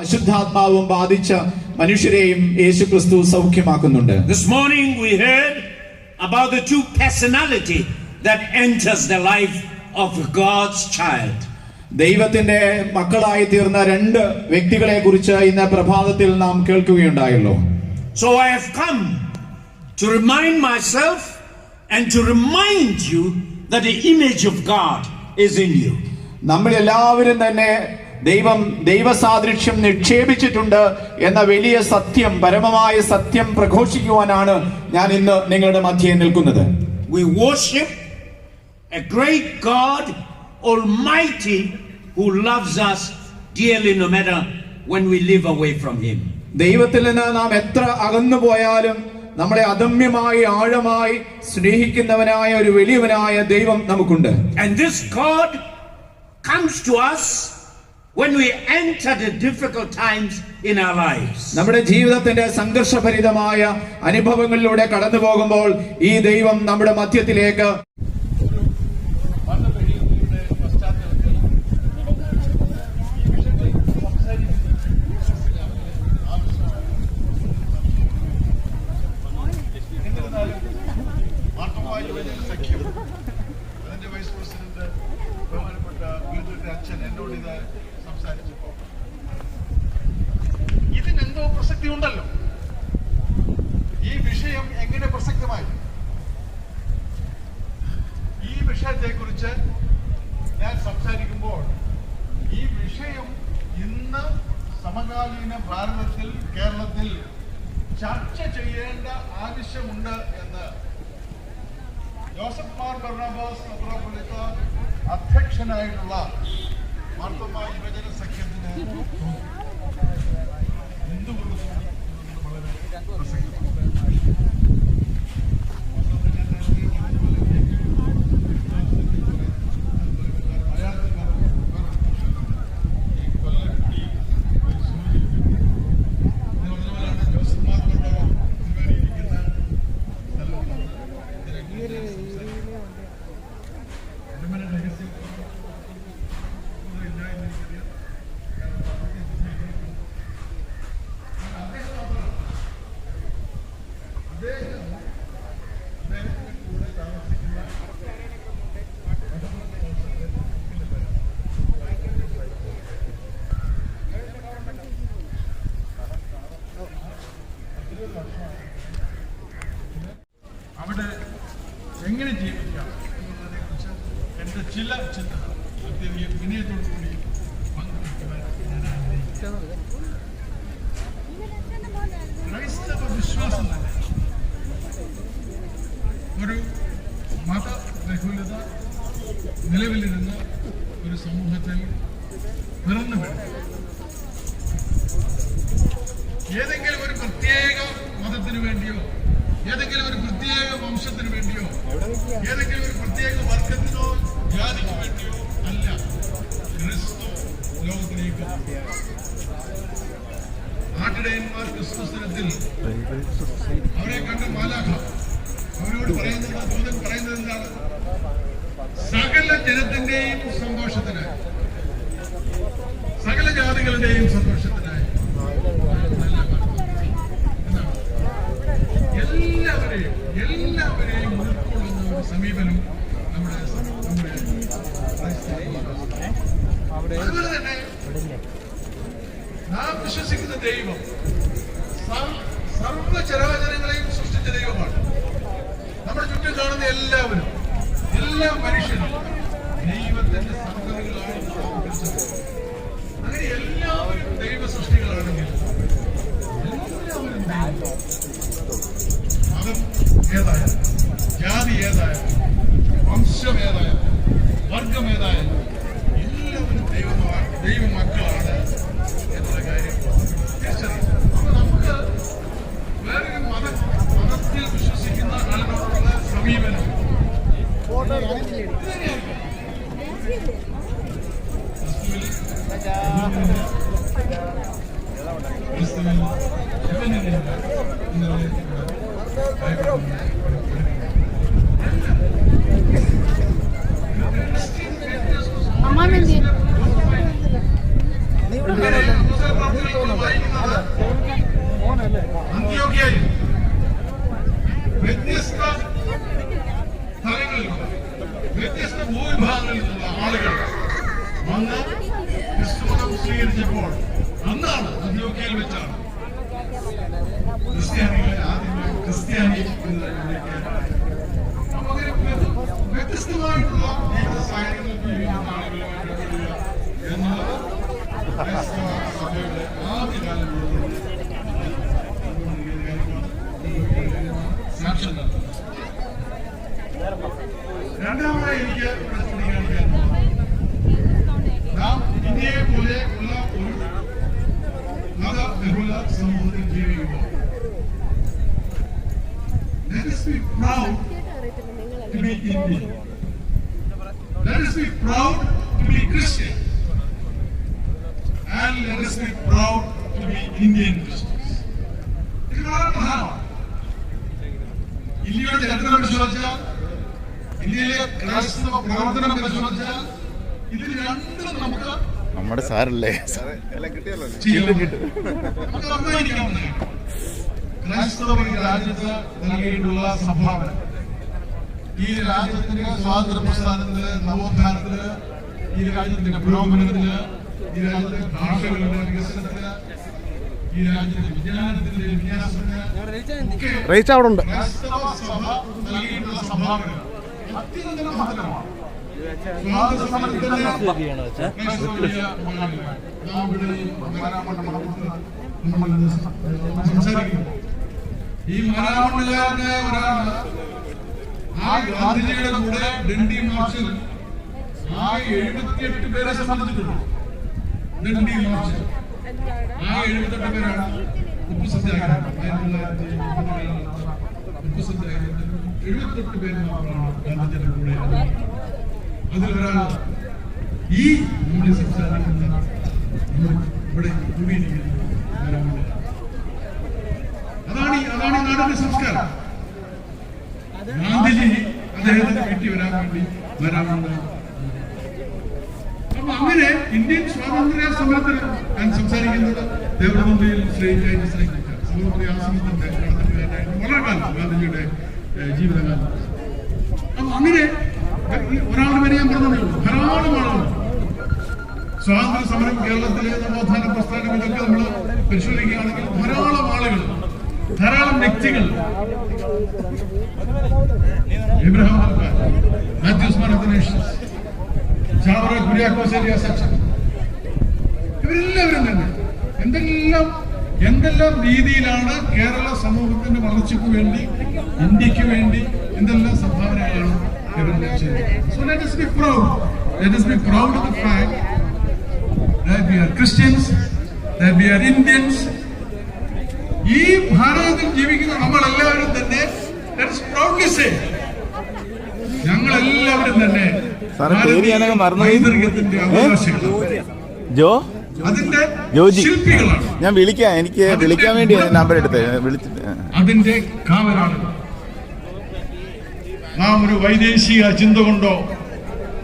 അശുദ്ധാത്മാവും ബാധിച്ച മനുഷ്യരെയും യേശുക്രിസ്തു സൗഖ്യമാക്കുന്നുണ്ട്. This morning we heard about the two personality that enters the life of God's child. ദൈവത്തിന്റെ മക്കളായി തീർന്ന രണ്ട് വ്യക്തികളെ കുറിച്ച് ഇന്ന് പ്രഭാതത്തിൽ നാം കേൾക്കുകയുണ്ടായല്ലോ. So I have come to remind myself and to remind you that the image of God is in you. നമ്മൾ എല്ലാവരും തന്നെ ദൈവസാദൃശ്യം നിക്ഷേപിച്ചിട്ടുണ്ട് എന്ന വലിയ സത്യം, പരമമായ സത്യം പ്രഘോഷിക്കുവാനാണ് ഞാൻ ഇന്ന് നിങ്ങളുടെ മധ്യേ നിൽക്കുന്നത്. We worship a great God, Almighty, who loves us dearly no matter when we live away from Him. ദൈവത്തിൽ നിന്ന് നാം എത്ര അകന്നു പോയാലും നമ്മളെ അദമ്യമായി ആഴമായി സ്നേഹിക്കുന്നവനായ ഒരു വലിയവനായ ദൈവം നമുക്കുണ്ട്. And this God comes to us when we enter the difficult times in our lives. നമ്മുടെ ജീവിതത്തിന്റെ സംഘർഷഭരിതമായ അനുഭവങ്ങളിലൂടെ കടന്നു പോകുമ്പോൾ ഈ ദൈവം നമ്മുടെ മധ്യത്തിലേക്ക് ഇതിനെന്തോ പ്രസക്തി ഉണ്ടല്ലോ. ഈ വിഷയം എങ്ങനെ പ്രസക്തമായി? ഈ വിഷയത്തെ കുറിച്ച് ഞാൻ സംസാരിക്കുമ്പോൾ ഈ വിഷയം ഇന്ന് സമകാലീന ഭാരതത്തിൽ, കേരളത്തിൽ ചർച്ച ചെയ്യേണ്ട ആവശ്യമുണ്ട് എന്ന് ജോസഫ് മാർ ബർണബാസ് മെത്രാപ്പൊലീത്ത അധ്യക്ഷനായിട്ടുള്ള മാർത്തോമാ യുവജന സഖ്യത്തിന് എന്തുകൊണ്ട് വളരെ പ്രസക്തമാണ്. അവിടെ എങ്ങനെ ജീവിക്കാം എന്നതിനെ കുറിച്ച് എൻ്റെ ചില ചിന്തകൾ വിനയത്തോടു കൂടി പങ്കുവയ്ക്കുവാൻ ഞാൻ ആഗ്രഹിക്കുന്നു. ക്രൈസ്തവ വിശ്വാസം തന്നെ ഒരു മതബഹുലത നിലവിലിരുന്ന ഒരു സമൂഹത്തിൽ പിറന്നു വീണു. ഏതെങ്കിലും ഒരു പ്രത്യേക മതത്തിനു വേണ്ടിയോ, ഏതെങ്കിലും ഒരു പ്രത്യേക വംശത്തിനു വേണ്ടിയോ, ഏതെങ്കിലും ഒരു പ്രത്യേക വർഗത്തിനോ ജാതിക്ക് വേണ്ടിയോ അല്ല ക്രിസ്തു ലോകത്തിലേക്ക്. ആട്ടിടയന്മാർ ക്രിസ്മസ് ദിനത്തിൽ അവരെ കണ്ട മാലാഖ അവരോട് പറയുന്നത്, ദൂതൻ പറയുന്നത് എന്താണ്? സകല ജനത്തിന്റെയും സന്തോഷത്തിനായി, സകല ജാതികളുടെയും സന്തോഷത്തിനായി എല്ലാവരെയും ഉൾക്കൊള്ളുന്ന ഒരു സമീപനം നമ്മുടെ അതുപോലെ തന്നെ നാം വിശ്വസിക്കുന്ന ദൈവം സർവ്വചരാചരങ്ങളെയും സൃഷ്ടിച്ച ദൈവമാണ്. നമ്മുടെ ചുറ്റും കാണുന്ന എല്ലാവരും, എല്ലാ മനുഷ്യരും ദൈവത്തിന്റെ സന്തതികളാണ്. അങ്ങനെ എല്ലാവരും ദൈവ സൃഷ്ടികളാണെങ്കിൽ എല്ലാവരും മതം ഏതായാലും, ജാതി ഏതായാലും, വംശം ഏതായാലും, വർഗം ഏതായാലും എല്ലാവരും ദൈവമക്കളാണ് എന്നുള്ള കാര്യം തിരിച്ചറിയുക. അപ്പൊ നമുക്ക് വേറൊരു മതത്തിൽ വിശ്വസിക്കുന്ന ആളുകൾക്കുള്ള സമീപനം ക്രിസ്തുവിൽ അന്നാണ് അന്ത്യോക്യയിൽ വെച്ചാണ് ക്രിസ്ത്യാനികളെ ആദ്യമായി ക്രിസ്ത്യാനി എന്ന് വിളിക്കാൻ. അപ്പൊ അങ്ങനെ വ്യത്യസ്തമായിട്ടുള്ള ജീവിത സാഹചര്യങ്ങളിൽ ജീവിക്കുന്ന ആളുകളുമായിട്ട് ഇടപെടുക എന്നുള്ളത് ക്രൈസ്തവ സഭയുടെ ആദ്യകാലം സാക്ഷ്യം നൽകുന്നു. രണ്ടാമതായി എനിക്ക് ഇവിടെ ചൂണ്ടിക്കാണിക്കാൻ നാം ഇന്ത്യയെ പോലെ ഉള്ള ഒരു മതബഹുല സമൂഹത്തിൽ ജീവിക്കുമ്പോൾ let us be proud to be Indian. Let us be proud to be Christian. And let us be proud to be Indian Christians. ഇത് വളരെ പ്രധാനമാണ്. ഇന്ത്യയുടെ ചരിത്രം പരിശോധിച്ചാൽ, ഇന്ത്യയിലെ ക്രൈസ്തവ പ്രവർത്തനം പരിശോധിച്ചാൽ, ഇതിൽ രണ്ടും നമുക്ക് നമ്മുടെ സാറല്ലേ നമുക്ക് അഭിമാനിക്കാവുന്നതാണ്. ക്രൈസ്തവർ ഈ രാജ്യത്ത് നൽകിയിട്ടുള്ള സംഭാവന, ഈ രാജ്യത്തിന്റെ സ്വാതന്ത്ര്യ പ്രസ്ഥാനത്തിന്, നവോത്ഥാനത്തിന്, ഈ രാജ്യത്തിന്റെ പുരോഗമനത്തിന്, ഈ രാജ്യത്തെ ഭാഷകളുടെ വികസനത്തിന്, ഈ രാജ്യത്തെ വിജ്ഞാനത്തിന്റെ വിന്യാസത്തിന് ഒക്കെ അവിടെ ഉണ്ട്. ക്രൈസ്തവ സഭ നൽകിയിട്ടുള്ള സംഭാവന അത്യന്തം മഹത്തരമാണ്. സ്വാതന്ത്ര്യ സമരത്തിന്റെ ക്രൈസ്തവ വലിയ പങ്കാളികളാണ്. നാം ഇവിടെ ഈ മാരാമണ്ഡ മഠത്തിൽ നമ്മൾ സംസാരിക്കുന്നു. ഈ മാരാമണ്ഡുകാരനായ ഒരാള് ആ ഗാന്ധിജിയുടെ കൂടെ ഡണ്ടി മാർച്ചിൽ ആ 78 പേരെ സംബന്ധിച്ചിട്ടുള്ളൂ. ഡണ്ടി മാർച്ചിൽ ആ 78 പേരാണ് ഉപ്പു സത്യാഗ്രഹം 1950 സത്യാഗ്രഹത്തിൽ 78 പേര് മാത്രമാണ് ഗാന്ധിജിയുടെ കൂടെ. അതിലൊരാൾ ഈ നമ്മൾ സംസാരിക്കുന്ന ഇവിടെ കൂടിയിരിക്കുന്ന അതാണ് ഈ നാടിന്റെ സംസ്കാരം. ഗാന്ധിജി അദ്ദേഹത്തിന് വീട്ടിൽ വരാൻ വേണ്ടി വരാറുണ്ട്. അപ്പൊ അങ്ങനെ ഇന്ത്യൻ സ്വാതന്ത്ര്യ സമരത്തിൽ ഞാൻ സംസാരിക്കുന്നത് ദേവനന്ദയിൽ സ്വാതന്ത്ര്യ ആശ്രമത്തിന്റെ നടത്തുകാരനായിട്ട് വളരെ കാലം ഗാന്ധിജിയുടെ ജീവിതകാലം. അപ്പൊ അങ്ങനെ ഒരാൾ വരെ ഞാൻ പറഞ്ഞതേ ഉള്ളൂ. ധാരാളം ആളുകൾ സ്വാതന്ത്ര്യ സമരം, കേരളത്തിലെ നവോത്ഥാന പ്രസ്ഥാനം, ഇതൊക്കെ നമ്മൾ പരിശോധിക്കുകയാണെങ്കിൽ ധാരാളം ആളുകൾ, ധാരാളം വ്യക്തികൾ, ഇബ്രാഹിം അൽഫാൻ, മാത്യൂസ് മാർട്ടിനേഷ്യസ്, ചാവറ കുര്യാക്കോസ് ഏലിയാസ് അച്ഛൻ, ഇവരെല്ലാവരും തന്നെ എന്തെല്ലാം രീതിയിലാണ് കേരള സമൂഹത്തിന്റെ വളർച്ചയ്ക്ക് വേണ്ടി, ഇന്ത്യക്ക് വേണ്ടി എന്തെല്ലാം സംഭാവനകളാണ് ഇവരെല്ലാം ചെയ്തത്. So let us be proud. Let us be proud of the fact that we are Christians, that we are Indians. ഈ ഭാരതത്തിൽ ജീവിക്കുന്ന നമ്മളെല്ലാവരും തന്നെ let us proudly say, ഞങ്ങളെല്ലാവരും തന്നെ പൈതൃകത്തിന്റെ അവകാശികളാണ്, അതിന്റെ ശില്പികളാണ്. ഞാൻ വിളിക്കാം, എനിക്ക് വിളിക്കാൻ വേണ്ടി നമ്പർ എടുത്ത് വിളിച്ചിട്ട് അതിന്റെ കാവലാണ്. നാം ഒരു വൈദേശിക ചിന്ത കൊണ്ടോ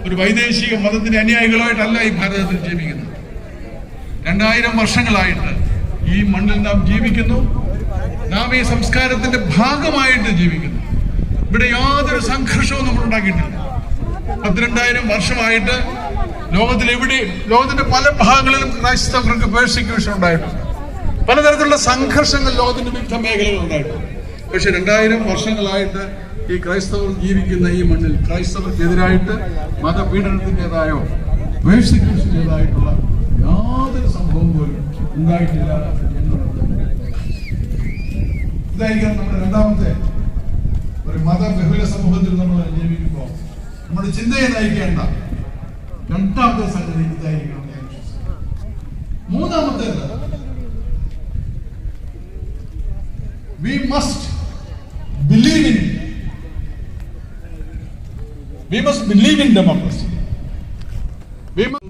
ഒരു വൈദേശിക മതത്തിന്റെ അനുയായികളായിട്ടല്ല ഈ ഭാരതത്തിൽ ജീവിക്കുന്നത്. 2000 വർഷങ്ങളായിട്ട് ഈ മണ്ണിൽ നാം ജീവിക്കുന്നു. നാം ഈ സംസ്കാരത്തിന്റെ ഭാഗമായിട്ട് ജീവിക്കുന്നു. ഇവിടെ യാതൊരു സംഘർഷവും നമ്മൾ ഉണ്ടാക്കിയിട്ടില്ല. 12,000 വർഷമായിട്ട് ലോകത്തിന്റെ പല ഭാഗങ്ങളിലും ക്രൈസ്തവർക്ക് പേഴ്സിക്യൂഷൻ ഉണ്ടായിട്ടുണ്ട്. പലതരത്തിലുള്ള സംഘർഷങ്ങൾ ലോകത്തിന്റെ വിവിധ മേഖലകളിൽ ഉണ്ടായിട്ടുണ്ട്. പക്ഷെ 2000 വർഷങ്ങളായിട്ട് ഈ ക്രൈസ്തവർ ജീവിക്കുന്ന ഈ മണ്ണിൽ ക്രൈസ്തവർക്കെതിരായിട്ട് മതപീഡനത്തിൻ്റെതായോ പേഴ്സിക്യൂഷൻ്റെതായിട്ടുള്ള യാതൊരു സംഭവം പോലും ഉണ്ടായിട്ടില്ല എന്നുള്ളത്. ഇതായിരിക്കണം നമ്മുടെ രണ്ടാമത്തെ ഒരു മതബഹുല സമൂഹത്തിൽ നമ്മൾ ജീവിക്കുമ്പോൾ നമ്മുടെ ചിന്തയെ നയിക്കേണ്ട രണ്ടാമത്തെ സംഗതി ഇതായിരിക്കണം ഞാൻ വിശ്വസിക്കുന്നു. മൂന്നാമത്തേത്, we must believe in democracy.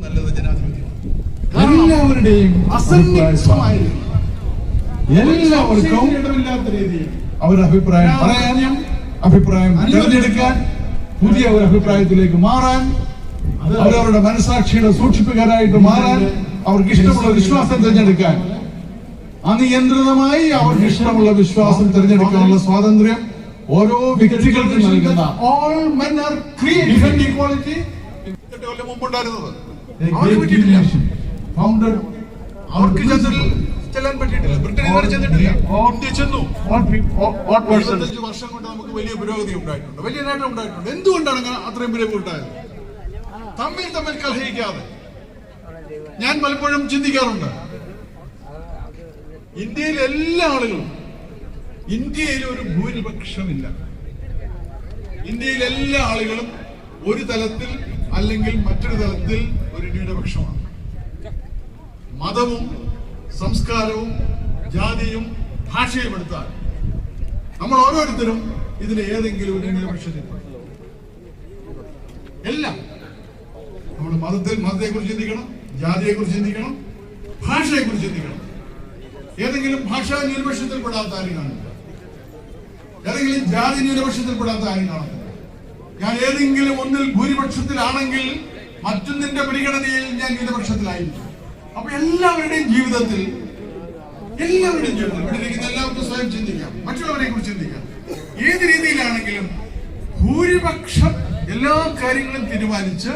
നല്ലത് ജനാധിപത്യമാണ്. എല്ലാവരുടെയും അസന്നിഗ്ധമായിരിക്കും, എല്ലാവർക്കും ഇടമില്ലാത്ത രീതിയിൽ അവരുടെ അഭിപ്രായം പറയാനും അഭിപ്രായം തിരഞ്ഞെടുക്കാൻ, പുതിയ ഒരു അഭിപ്രായത്തിലേക്ക് മാറാൻ, അവരവരുടെ മനസാക്ഷിയുടെ സൂക്ഷിപ്പുകാരായിട്ട് മാറാൻ, അവർക്ക് ഇഷ്ടമുള്ള വിശ്വാസം തിരഞ്ഞെടുക്കാൻ, അനിയന്ത്രിതമായി അവർക്ക് ഇഷ്ടമുള്ള വിശ്വാസം തിരഞ്ഞെടുക്കാനുള്ള സ്വാതന്ത്ര്യം ഓരോ വ്യക്തികൾക്കും നൽകുന്ന all men are created equality. 8 Kollam മുമ്പുണ്ടായിരുന്നത് founded അവർക്ക് ചെല്ലാൻ പറ്റിയിട്ടില്ല. ബ്രിട്ടൻ ഇതുവരെ ചെന്നിട്ടില്ല. ഇന്ത്യ ചെന്നു. 25 വർഷം കൊണ്ട് നമുക്ക് വലിയ പുരോഗതി ഉണ്ടായിട്ടുണ്ട്, വലിയ നേട്ടം ഉണ്ടായിട്ടുണ്ട്. എന്തുകൊണ്ടാണ് അങ്ങനെ അത്രയും പുരോഗതി ഉണ്ടായത്? തമ്മിൽ കലഹിക്കാതെ. ഞാൻ പലപ്പോഴും ചിന്തിക്കാറുണ്ട്, ഇന്ത്യയിലെ എല്ലാ ആളുകളും, ഇന്ത്യയിൽ ഒരു ഭൂരിപക്ഷമില്ല. ഇന്ത്യയിലെ എല്ലാ ആളുകളും ഒരു തലത്തിൽ അല്ലെങ്കിൽ മറ്റൊരു തലത്തിൽ ഒരു ന്യൂനപക്ഷമാണ്. മതവും സംസ്കാരവും ജാതിയും ഭാഷയും എടുത്താൽ നമ്മൾ ഓരോരുത്തരും ഇതിന് ഏതെങ്കിലും ഒരു ന്യൂനപക്ഷത്തിൽ എല്ലാം. നമ്മൾ മതത്തെക്കുറിച്ച് ചിന്തിക്കണം, ജാതിയെക്കുറിച്ച് ചിന്തിക്കണം, ഭാഷയെക്കുറിച്ച് ചിന്തിക്കണം. ഏതെങ്കിലും ഭാഷാ ന്യൂനപക്ഷത്തിൽപ്പെടാത്ത ആരും കാണില്ല, ഏതെങ്കിലും ജാതി ന്യൂനപക്ഷത്തിൽപ്പെടാത്ത ആരും കാണുന്നില്ല. ഞാൻ ഏതെങ്കിലും ഒന്നിൽ ഭൂരിപക്ഷത്തിലാണെങ്കിൽ മറ്റൊന്നിന്റെ പരിഗണനയിൽ ഞാൻ ന്യൂനപക്ഷത്തിലായിരിക്കും. അപ്പൊ എല്ലാവരുടെയും ജീവിതത്തിൽ ഇവിടെ ഇരിക്കുന്ന എല്ലാവർക്കും സ്വയം ചിന്തിക്കാം, മറ്റുള്ളവരെ കുറിച്ച് ചിന്തിക്കാം. ഏത് രീതിയിലാണെങ്കിലും ഭൂരിപക്ഷം എല്ലാ കാര്യങ്ങളും തീരുമാനിച്ച്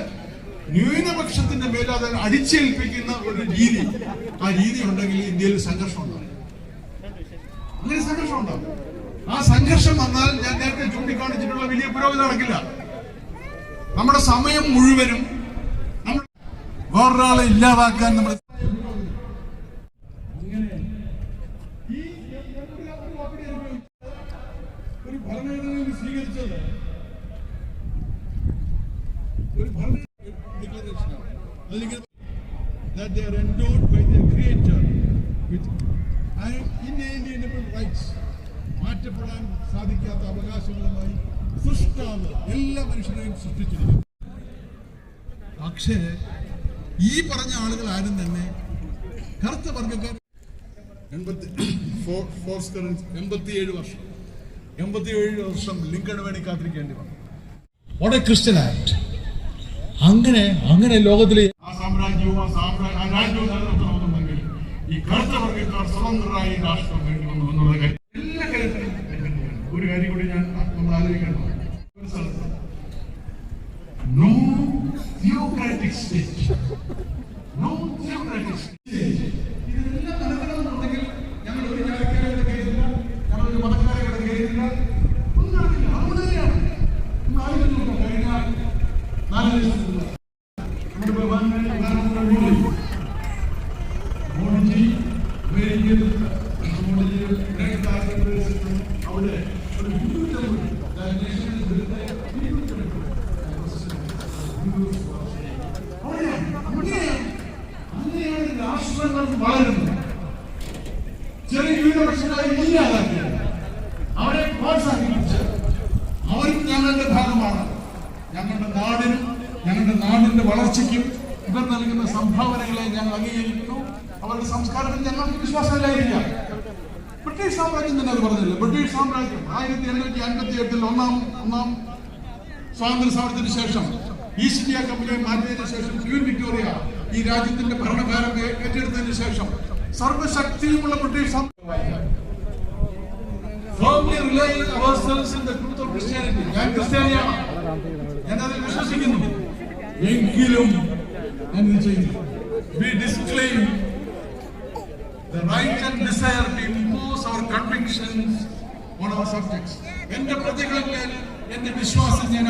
ന്യൂനപക്ഷത്തിന്റെ മേൽ അത് അടിച്ചേൽപ്പിക്കുന്ന ഒരു രീതി, ആ രീതി ഉണ്ടെങ്കിൽ ഇന്ത്യയിൽ സംഘർഷം ഉണ്ടാകും. അങ്ങനെ സംഘർഷം ഉണ്ടാകും. ആ സംഘർഷം വന്നാൽ ഞാൻ നേരത്തെ ചൂണ്ടിക്കാണിച്ചിട്ടുള്ള വലിയ പുരോഗതി നടക്കില്ല. നമ്മുടെ സമയം മുഴുവനും വേറൊരാളെ ഇല്ലാതാക്കാൻ നമ്മൾ ഒരു ഭരണഘടനയിൽ സ്വീകരിച്ചത് ഒരു ഡിക്ലറേഷനാണ്. അല്ലെങ്കിൽ that they are endowed by their creator with inalienable rights, മാറ്റപ്പെടാൻ സാധിക്കാത്ത അവകാശങ്ങളുമായി സൃഷ്ടാവ് എല്ലാ മനുഷ്യരെയും സൃഷ്ടിച്ചിരിക്കുന്നു. പക്ഷേ ഈ പറഞ്ഞ ആളുകൾ ആരും തന്നെ കറുത്ത വർഗ്ഗക്കാർ 87 വർഷം ലിങ്കണ് വേണ്ടി കാത്തിരിക്കേണ്ടി വന്നു. What a Christian act. അങ്ങനെ ലോകത്തിലെ ആ സാമ്രാജ്യവും ആ രാജ്യവും നിലനിർത്തണമെന്നുണ്ടെങ്കിൽ ഈ കറുത്ത വർഗ്ഗക്കാർ സ്വതന്ത്രരായി രാഷ്ട്രം വേണ്ടി വന്നു എന്നുള്ള കാര്യം എല്ലാ കാര്യത്തിലും. ഒരു കാര്യം കൂടി നമ്മൾ ആലോചിക്കണം. No theocratic state. No theocratic state. ഇതെല്ലാം നടക്കണമെന്നുണ്ടെങ്കിൽ ഞങ്ങൾ ഒരു ജാതിക്കാരെ കയറില്ല, ഞങ്ങൾ ഒരു മതക്കാരെ കയറില്ല, ഒന്നും നടക്കില്ല. അതുകൊണ്ട് തന്നെയാണ് നമ്മൾ ആലോചിച്ചു കഴിഞ്ഞ 4 ദിവസത്തിലുള്ള നമ്മുടെ പ്രധാനമന്ത്രി മോഡിജി അമേരിക്കയിൽ അവിടെ ഒരു അങ്ങനെയാണ് രാഷ്ട്രങ്ങൾ വളരുന്നത്. ചെറിയ ന്യൂനപക്ഷങ്ങളെ ഇല്ലാതാക്കിയത്, അവരെ പ്രോത്സാഹിപ്പിച്ച് അവരും ഞങ്ങളുടെ ഭാഗമാണ്. ഞങ്ങളുടെ നാടിന്റെ വളർച്ചയ്ക്കും ഇവർ നൽകുന്ന സംഭാവനകളെ ഞങ്ങൾ അംഗീകരിക്കുന്നു. അവരുടെ സംസ്കാരത്തിൽ ഞങ്ങൾക്ക് വിശ്വാസമില്ലായിരിക്കാം. ബ്രിട്ടീഷ് സാമ്രാജ്യം തന്നെ അത് പറഞ്ഞില്ല. ബ്രിട്ടീഷ് സാമ്രാജ്യം 1858 ഒന്നാം സ്വാതന്ത്ര്യ സമരത്തിന് ശേഷം ഈസ്റ്റ് ഇന്ത്യ കമ്പനിയെ മാറ്റിയതിനു ശേഷം ക്വീൻ വിക്ടോറിയ ഈ രാജ്യത്തിന്റെ ഭരണഭാരം ഏറ്റെടുത്തതിനു ശേഷം സർവശക്തിയുമുള്ള ബ്രിട്ടീഷ് ഞാൻ ക്രിസ്ത്യാനിയാണ്, ഞാൻ അതിൽ വിശ്വസിക്കുന്നു. എങ്കിലും we disclaim the right and desire to impose our convictions on our subjects. എന്റെ പ്രജകളുടെ എന്റെ വിശ്വാസം ഞാൻ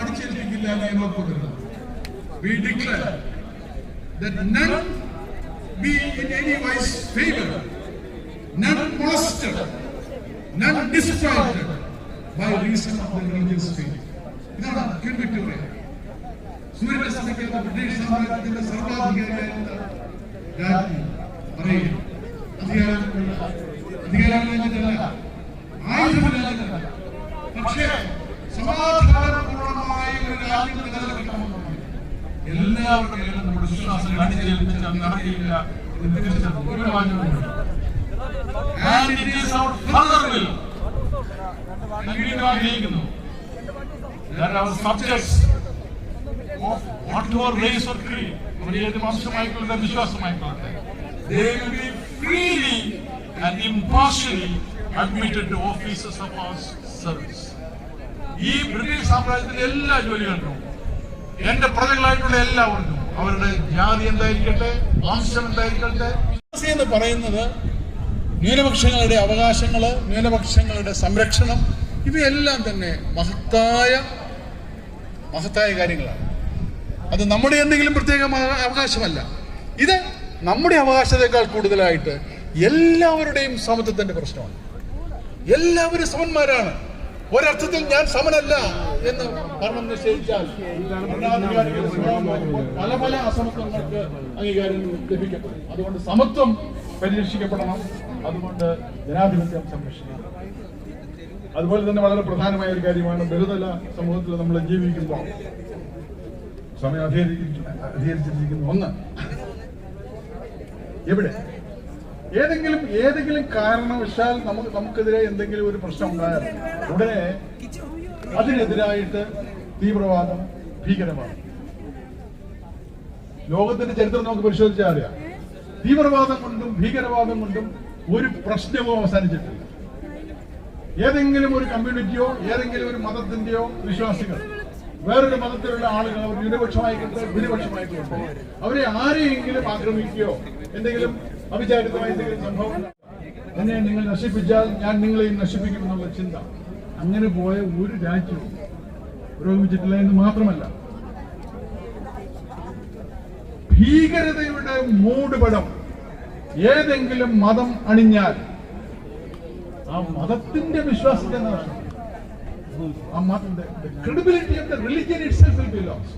അടിച്ചേൽപ്പിക്കില്ല എന്ന് ഞാൻ ഓർക്കുന്നു. We declare that none be in any wise favored, none molested, none disquieted by reason of the religious faith. ഇതാണ് Queen Victoria. സൂര്യനെ ശ്രമിക്കുന്ന ബ്രിട്ടീഷ് സാമ്രാജ്യത്തിന്റെ സർവാധികാരിയായിരുന്ന രാജ്ഞി പറയുക, അധികാരമില്ല, ആയുധമില്ല, പക്ഷേ സമാധാനപൂർണമായ ഒരു രാജ്യം നിലനിൽക്കണമെന്നുണ്ടെങ്കിൽ എല്ലാവരുടെയും നമ്മുടെ വിശ്വാസം അടിച്ചേൽപ്പിച്ചാൽ നടക്കില്ല എന്ന് തിരിച്ചറിഞ്ഞു ഒരു മാറ്റമുണ്ട്. And it is our father will. ആഗ്രഹിക്കുന്നു that our subjects of whatever race or creed, അവർ ഏത് വംശമായിക്കൊള്ളട്ടെ വിശ്വാസമായിക്കൊള്ളട്ടെ, they will be freely and impartially admitted to offices of our service. ഈ ബ്രിട്ടീഷ് സാമ്രാജ്യത്തിലെ എല്ലാ ജോലികൾക്കും എന്റെ പ്രജകളായിട്ടുള്ള എല്ലാവർക്കും അവരുടെ ജാതി എന്തായിരിക്കട്ടെ, വംശം എന്തായിരിക്കട്ടെ, എന്ന് പറയുന്നത് ന്യൂനപക്ഷങ്ങളുടെ അവകാശങ്ങള്, ന്യൂനപക്ഷങ്ങളുടെ സംരക്ഷണം, ഇവയെല്ലാം തന്നെ മഹത്തായ കാര്യങ്ങളാണ്. അത് നമ്മുടെ എന്തെങ്കിലും പ്രത്യേക അവകാശമല്ല. ഇത് നമ്മുടെ അവകാശത്തെക്കാൾ കൂടുതലായിട്ട് എല്ലാവരുടെയും സമത്വത്തിന്റെ പ്രശ്നമാണ്. എല്ലാവരും സമന്മാരാണ്. ഒരർത്ഥത്തിൽ ഞാൻ സമനല്ല എന്ന് ഭരണം നിശ്ചയിച്ചാൽ പല പല അസമത്വങ്ങൾക്ക് അംഗീകാരം ലഭിക്കപ്പെടും. അതുകൊണ്ട് സമത്വം പരിരക്ഷിക്കപ്പെടണം. അതുകൊണ്ട് ജനാധിപത്യം സംരക്ഷിക്കണം. അതുപോലെ തന്നെ വളരെ പ്രധാനമായ ഒരു കാര്യമാണ് ബഹുതല സമൂഹത്തിൽ നമ്മൾ ജീവിക്കുമ്പോൾ സമയം അധികരിച്ചിരിക്കുന്ന ഒന്ന്, എവിടെ ഏതെങ്കിലും കാരണവശാൽ നമുക്കെതിരെ എന്തെങ്കിലും ഒരു പ്രശ്നം ഉണ്ടായാൽ ഉടനെ അതിനെതിരായിട്ട് തീവ്രവാദം, ഭീകരവാദം, ലോകത്തിന്റെ ചരിത്രം നമുക്ക് പരിശോധിച്ചാൽ അറിയാം. തീവ്രവാദം കൊണ്ടും ഭീകരവാദം കൊണ്ടും ഒരു പ്രശ്നവും അവസാനിച്ചിട്ടില്ല. ഏതെങ്കിലും ഒരു കമ്മ്യൂണിറ്റിയോ ഏതെങ്കിലും ഒരു മതത്തിന്റെയോ വിശ്വാസികൾ വേറൊരു മതത്തിലുള്ള ആളുകൾ, അവർ ന്യൂനപക്ഷമായിക്കൊണ്ട് ഭൂരിപക്ഷമായിക്കൊണ്ട് അവരെ ആരെയെങ്കിലും ആക്രമിക്കുകയോ എന്തെങ്കിലും അവിചാരിതമായ എന്തെങ്കിലും സംഭവം എന്നെ നിങ്ങൾ നശിപ്പിച്ചാൽ ഞാൻ നിങ്ങളെയും നശിപ്പിക്കുമെന്നുള്ള ചിന്ത, അങ്ങനെ പോയ ഒരു രാജ്യവും പുരോഗമിച്ചിട്ടില്ല എന്ന് മാത്രമല്ല, ഭീകരതയുടെ മൂടുപടം ഏതെങ്കിലും മതം അണിഞ്ഞാൽ ആ മതത്തിന്റെ വിശ്വാസത്തെ നഷ്ടം. Credibility of the religion itself will be lost.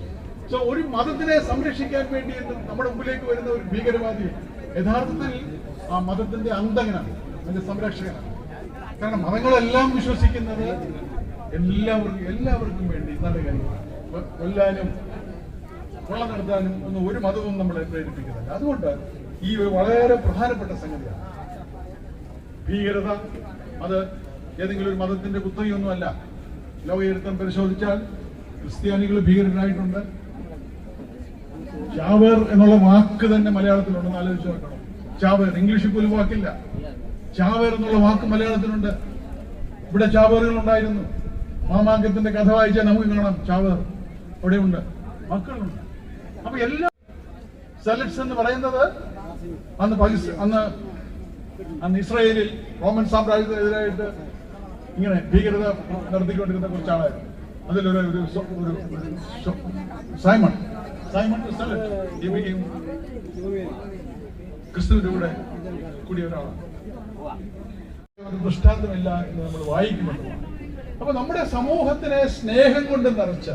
So ഒരു മതത്തിനെ സംരക്ഷിക്കാൻ വേണ്ടി നമ്മുടെ മുമ്പിലേക്ക് വരുന്ന ഒരു ഭീകരവാദി യഥാർത്ഥത്തിൽ ആ മതത്തിന്റെ അന്തകനാണ്, അതിന്റെ സംരക്ഷകനാണ്. കാരണം മതങ്ങളെല്ലാം വിശ്വസിക്കുന്നത് എല്ലാവർക്കും വേണ്ടി നല്ല കാര്യമാണ്. കൊല്ലാനും കൊള്ള നടത്താനും ഒന്നും ഒരു മതവും നമ്മളെ പ്രേരിപ്പിക്കുന്നില്ല. അതുകൊണ്ട് ഈ ഒരു വളരെ പ്രധാനപ്പെട്ട സംഗതിയാണ് ഭീകരത. അത് ഏതെങ്കിലും ഒരു മതത്തിന്റെ കുത്തകയൊന്നുമല്ല. ലോകചരിത്രം പരിശോധിച്ചാൽ ക്രിസ്ത്യാനികൾ ഭീകരരായിട്ടുണ്ട്. ചാവേർ എന്നുള്ള വാക്ക് തന്നെ മലയാളത്തിലുണ്ടെന്ന് ആലോചിച്ച് നോക്കണം. ചാവേർ, ഇംഗ്ലീഷിൽ പോലും വാക്കില്ല. ചാവേർ എന്നുള്ള വാക്ക് മലയാളത്തിലുണ്ട്. ഇവിടെ ചാവേറുകൾ ഉണ്ടായിരുന്നു. മാമാങ്കത്തിന്റെ കഥ വായിച്ചാൽ നമുക്ക് കാണാം ചാവേർ അവിടെയുണ്ട്, മക്കളുണ്ട്. അപ്പൊ എല്ലാ സെലറ്റ്സ് എന്ന് പറയുന്നത് അന്ന് ഇസ്രായേലിൽ റോമൻ സാമ്രാജ്യത്തിനെതിരായിട്ട് ഇങ്ങനെ ഭീകരത നടത്തിക്കൊണ്ടിരുന്ന കുറച്ചാളായിരുന്നു. അതിലൊരു സൈമൺ ക്രിസ്തുവിന്റെ കൂടെ കൂടിയ ഒരാളാണ്. ഒരു ദൃഷ്ടാന്തമില്ല എന്ന് നമ്മൾ വായിക്കുന്നുണ്ട്. അപ്പൊ നമ്മുടെ സമൂഹത്തിനെ സ്നേഹം കൊണ്ട് നിറച്ച്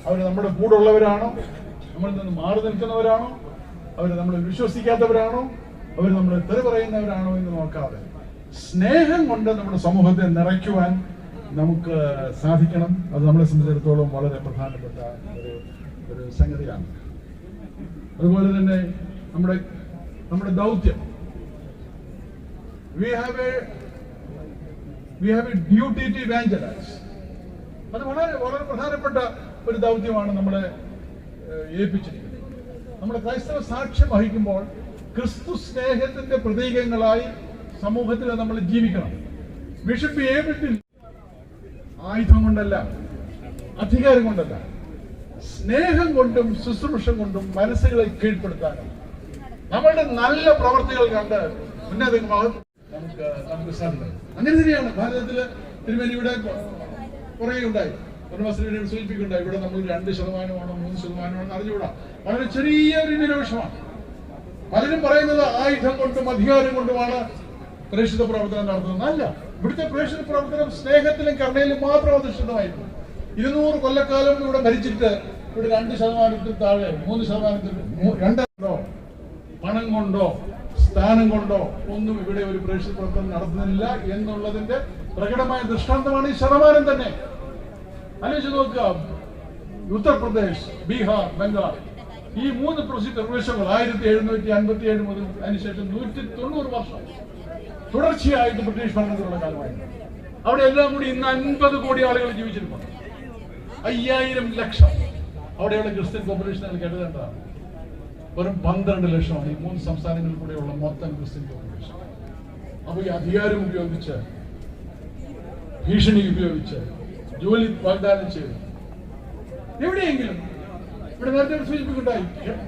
അവർ നമ്മുടെ കൂടെ ഉള്ളവരാണോ, നമ്മളിൽ നിന്ന് മാറി നിൽക്കുന്നവരാണോ, അവർ നമ്മളെ വിശ്വസിക്കാത്തവരാണോ, അവർ നമ്മളെ തെറി പറയുന്നവരാണോ എന്ന് നോക്കാതെ സ്നേഹം കൊണ്ട് നമ്മുടെ സമൂഹത്തെ നിറയ്ക്കുവാൻ നമുക്ക് സാധിക്കണം. അത് നമ്മളെ സംബന്ധിച്ചിടത്തോളം വളരെ പ്രധാനപ്പെട്ട ഒരു സംഗതിയാണ്. അതുപോലെ തന്നെ നമ്മുടെ ദൗത്യം, we have a duty to evangelize. അത് വളരെ വളരെ പ്രധാനപ്പെട്ട ഒരു ദൗത്യമാണ് നമ്മളെ ഏൽപ്പിച്ചിരിക്കുന്നത്. നമ്മുടെ ക്രൈസ്തവ സാക്ഷ്യം വഹിക്കുമ്പോൾ ക്രിസ്തു സ്നേഹത്തിന്റെ പ്രതീകങ്ങളായി സമൂഹത്തിൽ നമ്മൾ ജീവിക്കണം. We should be able to, ആയുധം കൊണ്ടല്ല, അധികാരം കൊണ്ടല്ല, സ്നേഹം കൊണ്ടും ശുശ്രൂഷ കൊണ്ടും മനസ്സുകളെ കീഴ്പ്പെടുത്താനും നമ്മളുടെ നല്ല പ്രവർത്തികൾ കണ്ട് ഉന്നതമാകും നമുക്ക് സാധിക്കും. അങ്ങനെ തന്നെയാണ് ഭാരതത്തില് തിരുമേനിയുടെ കുറെ ഉണ്ടായി, സൂചിപ്പിക്കുണ്ടായി. ഇവിടെ നമ്മൾ 2%, 3% അറിഞ്ഞുകൂടാ. വളരെ ചെറിയൊരു നിരപക്ഷമാണ്. പലരും പറയുന്നത് ആയുധം കൊണ്ടും അധികാരം കൊണ്ടുമാണ് പ്രേക്ഷിത പ്രവർത്തനം നടത്തുന്നത്. അല്ല, ഇവിടുത്തെ പ്രേക്ഷിത പ്രവർത്തനം സ്നേഹത്തിലും കരുണയിലും മാത്രം അധിഷ്ഠിതമായിരുന്നു. 200 കൊല്ലക്കാലം ഇവിടെ ഭരിച്ചിട്ട് ഇവിടെ 2% താഴെ 3%, പണം കൊണ്ടോ സ്ഥാനം കൊണ്ടോ ഒന്നും ഇവിടെ ഒരു പ്രേക്ഷിത പ്രവർത്തനം നടത്തുന്നില്ല എന്നുള്ളതിന്റെ പ്രകടമായ ദൃഷ്ടാന്തമാണ് ഈ ശതമാനം തന്നെ. ആലോചിച്ച് നോക്കുക, ഉത്തർപ്രദേശ്, ബീഹാർ, ബംഗാൾ, ഈ 3 പ്രദേശങ്ങൾ 1757 മുതൽ അതിനുശേഷം 190 വർഷം തുടർച്ചയായിട്ട് ബ്രിട്ടീഷ് ഭരണത്തിലുള്ള കാലമായിരുന്നു. അവിടെ എല്ലാം കൂടി ഇന്ന് 50 കോടി ആളുകൾ ജീവിച്ചിരിപ്പുണ്ട്. 5000 ലക്ഷം അവിടെയുള്ള ക്രിസ്ത്യൻ പോപ്പുലേഷൻ കേട്ടതാണ്. വെറും 12 ലക്ഷമാണ് ഈ 3 സംസ്ഥാനങ്ങളിൽ കൂടെയുള്ള മൊത്തം ക്രിസ്ത്യൻ പോപ്പുലേഷൻ. അപ്പൊ ഈ അധികാരം ഉപയോഗിച്ച്, ഭീഷണി ഉപയോഗിച്ച്, ജോലി വാഗ്ദാനം ചെയ്ത് എവിടെയെങ്കിലും ഇവിടെ നേരത്തെ സൂചിപ്പിക്കുണ്ടായി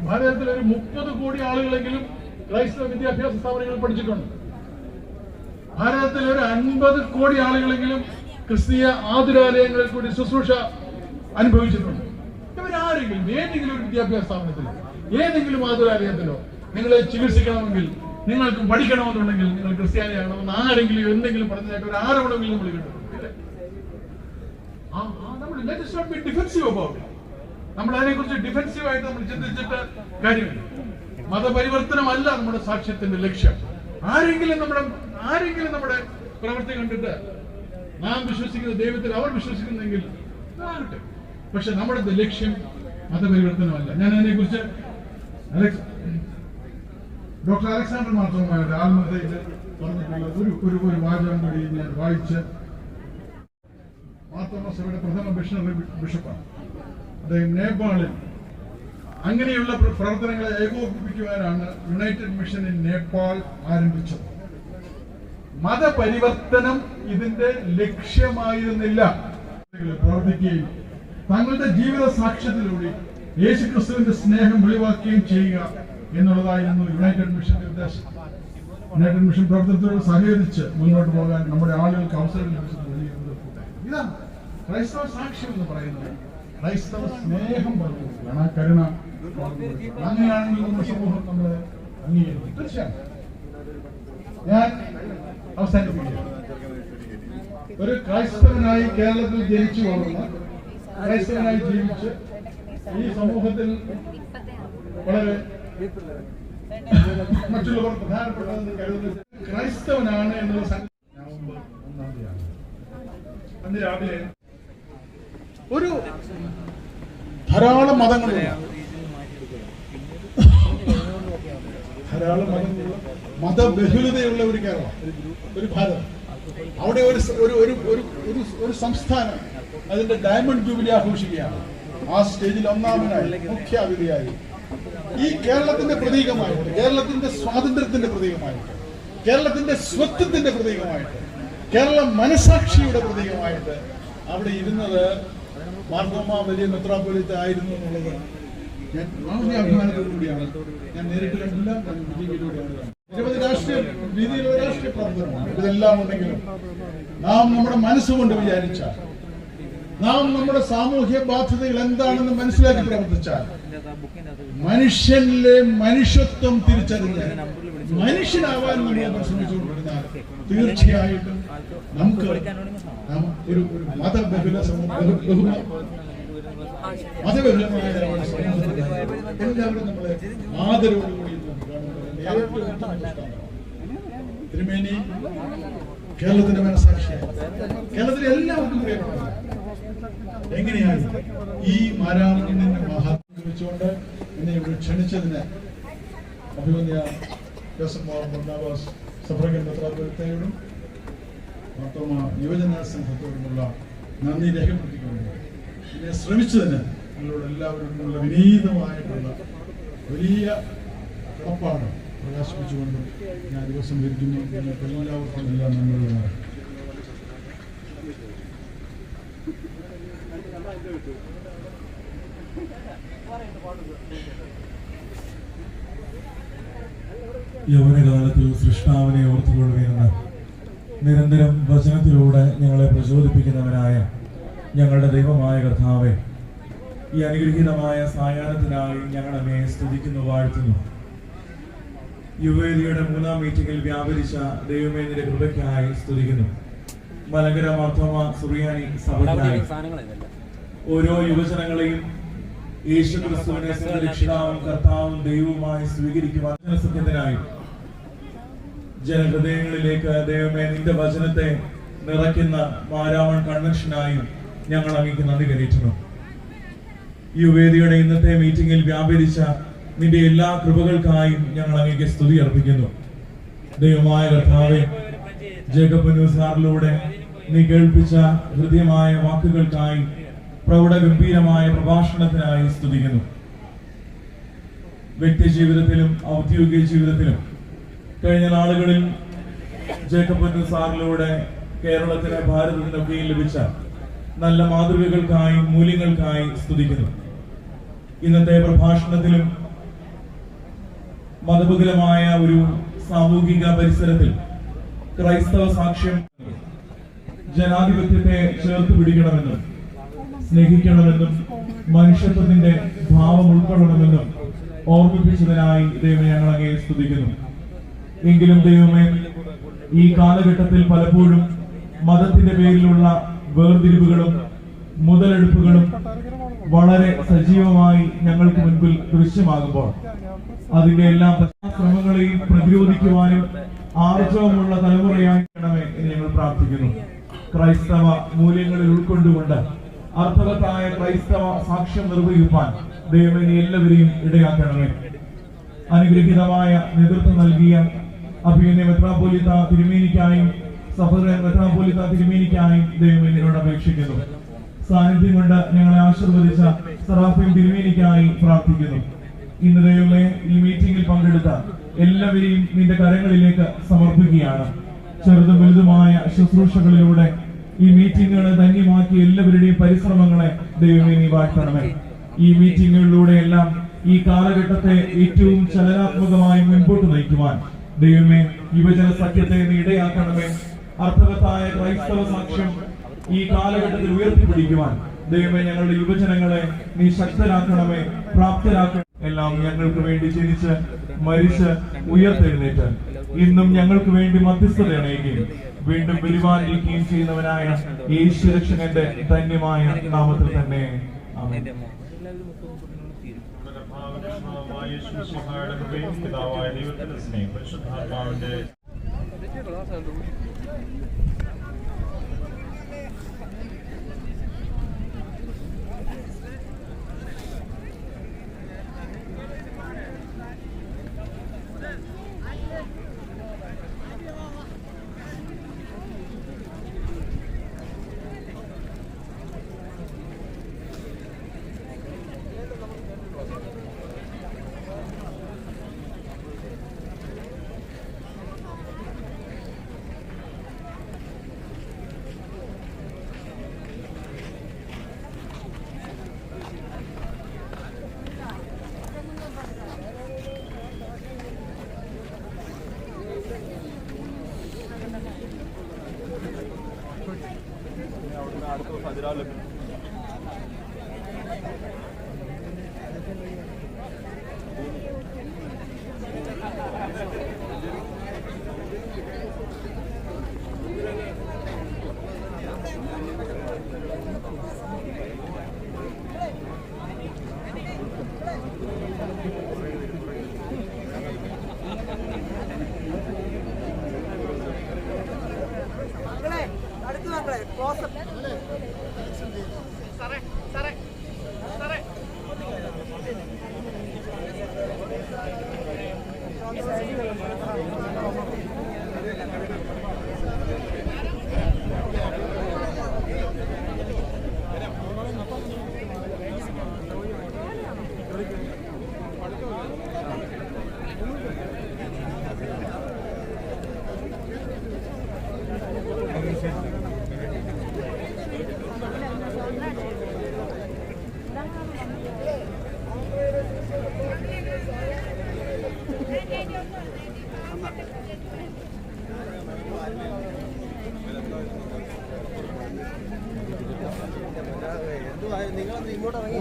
ഭാരതത്തിൽ ഒരു 30 കോടി ആളുകളെങ്കിലും ക്രൈസ്തവ വിദ്യാഭ്യാസ സ്ഥാപനങ്ങളിൽ പഠിച്ചിട്ടുണ്ട്. ഭാരതത്തിൽ ഒരു 50 കോടി ആളുകളെങ്കിലും ക്രിസ്തീയ ആതുരാലയങ്ങളിൽ കൂടി ശുശ്രൂഷ അനുഭവിച്ചിട്ടുണ്ട്. ഇവരാരെങ്കിലും ഏതെങ്കിലും ഒരു വിദ്യാഭ്യാസ സ്ഥാപനത്തിലോ ഏതെങ്കിലും ആതുരാലയത്തിലോ നിങ്ങളെ ചികിത്സിക്കണമെങ്കിൽ, നിങ്ങൾക്ക് പഠിക്കണമെന്നുണ്ടെങ്കിൽ നിങ്ങൾ ക്രിസ്ത്യാനിയാകണമെന്ന് ആരെങ്കിലും എന്തെങ്കിലും പറഞ്ഞതായിട്ട് ഒരു ആരോപണമെങ്കിലും നമ്മൾ കേട്ടിട്ടുണ്ട്? നമ്മൾ അതിനെക്കുറിച്ച് ഡിഫെൻസീവായിട്ട് നമ്മൾ ചിന്തിച്ചിട്ട് കാര്യമില്ല. മതപരിവർത്തനമല്ല നമ്മുടെ സാക്ഷ്യത്തിന്റെ ലക്ഷ്യം. ആരെങ്കിലും നമ്മുടെ പ്രവൃത്തി കണ്ടിട്ട് നാം വിശ്വസിക്കുന്ന ദൈവത്തിൽ അവർ വിശ്വസിക്കുന്നെങ്കിൽ ആകട്ടെ. പക്ഷെ നമ്മുടെ ലക്ഷ്യം മതപരിവർത്തനമല്ല. ഞാൻ അതിനെക്കുറിച്ച് ഡോക്ടർ അലക്സാണ്ടർ മാർത്തോമയുടെ ആത്മകഥയിൽ പറഞ്ഞിട്ടുള്ള ഒരു വാചകം കൂടി ഞാൻ വായിച്ച്, മാർത്തോമ സഭയുടെ പ്രഥമ ബിഷപ്പാണ് അദ്ദേഹം. നേപ്പാളിൽ അങ്ങനെയുള്ള പ്രവർത്തനങ്ങളെ ഏകോപിപ്പിക്കുവാനാണ് യുണൈറ്റഡ് മിഷൻ ഇൻ നേപ്പാൾ ആരംഭിച്ചത്. മതപരിവർത്തനം ഇതിന്റെ ലക്ഷ്യമായിരുന്നില്ല. പ്രവർത്തിക്കുകയും തങ്ങളുടെ ജീവിത സാക്ഷ്യത്തിലൂടെ യേശുക്രിസ്തുവിന്റെ സ്നേഹം വെളിവാക്കുകയും ചെയ്യുക എന്നുള്ളതായിരുന്നു യുണൈറ്റഡ് മിഷന്റെ ഉദ്ദേശം. യുണൈറ്റഡ് മിഷൻ പ്രവർത്തനത്തോട് സഹകരിച്ച് മുന്നോട്ട് പോകാൻ നമ്മുടെ ആളുകൾക്ക് അവസരം ലഭിച്ചത് ഇതാണ് ക്രൈസ്തവ സാക്ഷ്യം എന്ന് പറയുന്നത്. ക്രൈസ്തവ സ്നേഹം പകർന്നുകൊടുക്കുകയാണ്, ആ കരുണ. അങ്ങനെയാണെങ്കിൽ നമ്മുടെ സമൂഹം നമ്മൾ അംഗീകരിക്കും. തീർച്ചയായും ഞാൻ അവസാനിപ്പിക്കുകയാണ്. ഒരു ക്രൈസ്തവനായി കേരളത്തിൽ ജനിച്ചു വളർന്ന, ക്രൈസ്തവനായി ജീവിച്ച് ഈ സമൂഹത്തിൽ വളരെ മറ്റുള്ളവർ പ്രധാനപ്പെട്ടതെന്ന് കരുതുന്നത് ക്രൈസ്തവനാണ് എന്നുള്ള നവംബർ 1-ാം തീയതിയാണ്. അന്ന് രാവിലെ ഒരു ധാരാളം മതങ്ങളുള്ള മതബഹുലതയുള്ള ഒരു കേരളം, ഒരു ഭാരതം. അവിടെ ഒരു സംസ്ഥാനം അതിന്റെ ഡയമണ്ട് ജൂബിലി ആഘോഷിക്കുകയാണ്. ആ സ്റ്റേജിൽ ഒന്നാമനായി മുഖ്യാതിഥിയായി ഈ കേരളത്തിന്റെ പ്രതീകമായിട്ട്, കേരളത്തിന്റെ സ്വാതന്ത്ര്യത്തിന്റെ പ്രതീകമായിട്ട്, കേരളത്തിന്റെ സ്വത്വത്തിന്റെ പ്രതീകമായിട്ട്, കേരള മനസാക്ഷിയുടെ പ്രതീകമായിട്ട് അവിടെ ഇരുന്നത് മാർത്തോമ വലിയ മെത്രാപ്പൊലീത്ത ആയിരുന്നു എന്നുള്ളത് ഞാൻ വളരെ അഭിമാനത്തോടു കൂടിയാണ് ഞാൻ നേരിട്ട് കണ്ടില്ല. ടിവിയിലൂടെയാണ്. നിരവധി രീതിയിലുള്ള രാഷ്ട്രീയ പ്രവർത്തനമാണ്. ഇതെല്ലാം ഉണ്ടെങ്കിലും നാം നമ്മുടെ മനസ്സുകൊണ്ട് വിചാരിച്ചാൽ, നാം നമ്മുടെ സാമൂഹ്യ ബാധ്യതകൾ എന്താണെന്ന് മനസ്സിലാക്കി പ്രവർത്തിച്ചാൽ, മനുഷ്യനിലെ മനുഷ്യത്വം തിരിച്ചറിഞ്ഞ് മനുഷ്യനാവാൻ നമ്മൾ ശ്രമിച്ചുകൊണ്ടിരുന്നാൽ തീർച്ചയായിട്ടും നമുക്ക് ഒരു മതബഹുലമായ എല്ലാവരും നമ്മളെ ആദരവോടുകൂടി തിരുമേനി കേരളത്തിന്റെ മനസാക്ഷിയാണ്. കേരളത്തിലെ എല്ലാവർക്കും പ്രിയപ്പെട്ടതാണ്. എങ്ങനെയാണ് ഈ മാരാമണ്ണിന്റെ മഹാത്മ്യം വെച്ചുകൊണ്ട് എന്നെ ഇവിടെ ക്ഷണിച്ചതിന് അഭിമന്യ ജോസഫ് മോഹൻ ബർണാബാസ് സഫ്രഗൻ മെത്രാപ്പൊലീത്തയോടും മാർത്തോമ യുവജന സംഘത്തോടുമുള്ള നന്ദി രേഖപ്പെടുത്തിക്കൊണ്ട് ഇതിനെ ശ്രമിച്ചതിന് നിങ്ങളോട് എല്ലാവരോടുമുള്ള വിനീതമായിട്ടുള്ള വലിയ കടപ്പാട് പ്രകാശിപ്പിച്ചുകൊണ്ടും ഞാൻ ദിവസം ഇരിക്കുന്നു. നിങ്ങൾക്ക് എല്ലാവർക്കും എല്ലാം നന്ദിയുള്ളതാണ്. യൗവനകാലത്തിൽ സൃഷ്ടാവിനെ ഓർത്തുകൊള്ളുകയെന്ന് നിരന്തരം വചനത്തിലൂടെ ഞങ്ങളെ പ്രചോദിപ്പിക്കുന്നവനായ ഞങ്ങളുടെ ദൈവമായ കർത്താവെ, ഈ അനുഗ്രഹീതമായ സായാഹ്നത്തിനായി ഞങ്ങളെ സ്തുതിക്കുന്നു, വാഴ്ത്തുന്നു. യുവേദിയുടെ 3-ാം മീറ്റിംഗിൽ വ്യാപരിച്ച ദൈവമേ നിന്റെ കൃപയ്ക്കായി സ്തുതിക്കുന്നു. മലങ്കര മാർത്തോമ സുറിയാനി സഭയ്ക്കായി ഓരോ യുവജനങ്ങളെയും യേശുക്രിസ്തുവിനെ സ്വന്തം രക്ഷിതാവും കർത്താവും ദൈവവുമായി സ്വീകരിക്കുവാൻ സത്യത്തിനായി ജനഹൃദയങ്ങളിലേക്ക് ദൈവമേ നിന്റെ വചനത്തെ നിറയ്ക്കുന്ന മാരാമൺ കൺവെൻഷനായും ഞങ്ങൾ അങ്ങേക്ക് നന്ദി കരയറ്റുന്നു. ഈ വേദിയുടെ ഇന്നത്തെ മീറ്റിംഗിൽ വ്യാപരിച്ച നിന്റെ എല്ലാ കൃപകൾക്കായും ഞങ്ങൾ അങ്ങേക്ക് സ്തുതി അർപ്പിക്കുന്നു. ദൈവമായ കർത്താവേ, ജേക്കബ് ന്യൂസാറിലൂടെ നീ കേൾപ്പിച്ച ഹൃദ്യമായ വാക്കുകൾക്കായി, പ്രൗഢഗംഭീരമായ പ്രഭാഷണത്തിനായി സ്തുതിക്കുന്നു. വ്യക്തി ജീവിതത്തിലും ഔദ്യോഗിക ജീവിതത്തിലും കഴിഞ്ഞ നാളുകളിൽ ജേക്കബ് ന്യൂസാറിലൂടെ കേരളത്തിന് ഭാരതത്തിനൊക്കെ ലഭിച്ച നല്ല മാതൃകകൾക്കായി, മൂല്യങ്ങൾക്കായി സ്തുതിക്കുന്നു. ഇന്നത്തെ പ്രഭാഷണത്തിലും മതബഹുലമായ ഒരു സാമൂഹിക പരിസരത്തിൽ ക്രൈസ്തവ സാക്ഷ്യം ജനാധിപത്യത്തെ ചേർത്ത് പിടിക്കണമെന്നും സ്നേഹിക്കണമെന്നും മനുഷ്യത്വത്തിന്റെ ഭാവം ഉൾക്കൊള്ളണമെന്നും ഓർമ്മിപ്പിച്ചതിനായി ദൈവമേ ഞങ്ങൾ അങ്ങയെ സ്തുതിക്കുന്നു. എങ്കിലും ദൈവമേ, ഈ കാലഘട്ടത്തിൽ പലപ്പോഴും മതത്തിന്റെ പേരിലുള്ള വേർതിരിവുകളും മുതലെടുപ്പുകളും വളരെ സജീവമായി ഞങ്ങൾക്ക് മുൻപിൽ ദൃശ്യമാകുമ്പോൾ അതിന്റെ എല്ലാ ശ്രമങ്ങളെയും പ്രതിരോധിക്കുവാനും ആർജവമുള്ള തലമുറയാക്കണമേ എന്ന് ഞങ്ങൾ പ്രാർത്ഥിക്കുന്നു. ക്രൈസ്തവ മൂല്യങ്ങളിൽ ഉൾക്കൊണ്ടുകൊണ്ട് അർത്ഥവത്തായ ക്രൈസ്തവ സാക്ഷ്യം നിർവഹിക്കാൻ ദൈവമേ എല്ലാവരെയും ഇടയാക്കണമേ. അനുഗ്രഹീതമായ നേതൃത്വം നൽകിയ അഭിനയ മെത്രാപ്പോലീത്ത തിരുമേനിക്കായും സഹോദരൻ മെത്രാപ്പോലീത്ത തിരുമേനിക്കായും ദൈവമേ നിന്നോട് അപേക്ഷിക്കുന്നു. സാന്നിധ്യം കൊണ്ട് ഞങ്ങളെ ആശീർവദിച്ച സറാഫീം തിരുമേനിക്കായി പ്രാർത്ഥിക്കുന്നു. ഇന്ന് ദൈവമേ ഈ മീറ്റിംഗിൽ പങ്കെടുത്ത എല്ലാവരെയും നിന്റെ കരങ്ങളിലേക്ക് സമർപ്പിക്കുകയാണ്. ചെറുതും വലുതുമായ ശുശ്രൂഷകളിലൂടെ ഈ മീറ്റിങ്ങുകളെ ധന്യമാക്കിയ എല്ലാവരുടെയും പരിശ്രമങ്ങളെ ദൈവമേ നീ വാഴ്ത്തണമേ. ഈ മീറ്റിങ്ങുകളിലൂടെ എല്ലാം ഈ കാലഘട്ടത്തെ ഏറ്റവും ചലനാത്മകമായി മുൻപോട്ട് നയിക്കുവാൻ ദൈവമേ യുവജന സഖ്യത്തെ നീ ഇടയാക്കണമേ. അർത്ഥവത്തായ ക്രൈസ്തവ സാക്ഷ്യം ഈ കാലഘട്ടത്തിൽ ഉയർത്തിപ്പിടിക്കുവാൻ ദൈവമേ ഞങ്ങളുടെ യുവജനങ്ങളെ നീ ശക്തരാക്കണമേ, പ്രാപ്തരാക്കണമേ. എല്ലാം ഞങ്ങൾക്ക് വേണ്ടി ജനിച്ച് മരിച്ച് ഉയർത്തെഴുന്നേറ്റ് ഇന്നും ഞങ്ങൾക്ക് വേണ്ടി മധ്യസ്ഥത അണയുകയും വീണ്ടും വരുവാനിരിക്കുകയും ചെയ്യുന്നവനായ യേശു രക്ഷകന്റെ ധന്യമായ നാമത്തിൽ തന്നെ ആമേൻ. പിതാവായ ദൈവത്തിന്റെ സ്നേഹം പരിശുദ്ധാത്മാവിന്റെ നിങ്ങളൊന്ന് ഇങ്ങോട്ട് ഇറങ്ങി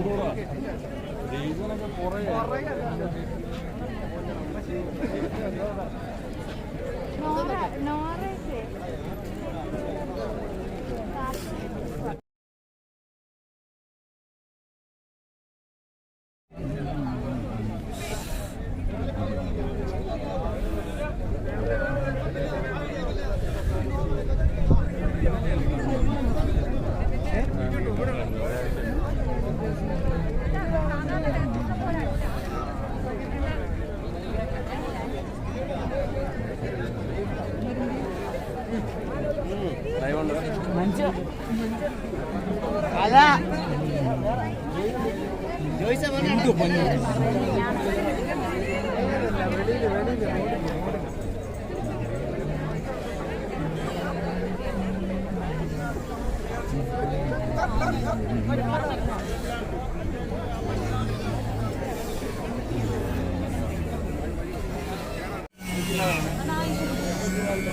അതാ ജോയിസ് Thank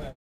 you.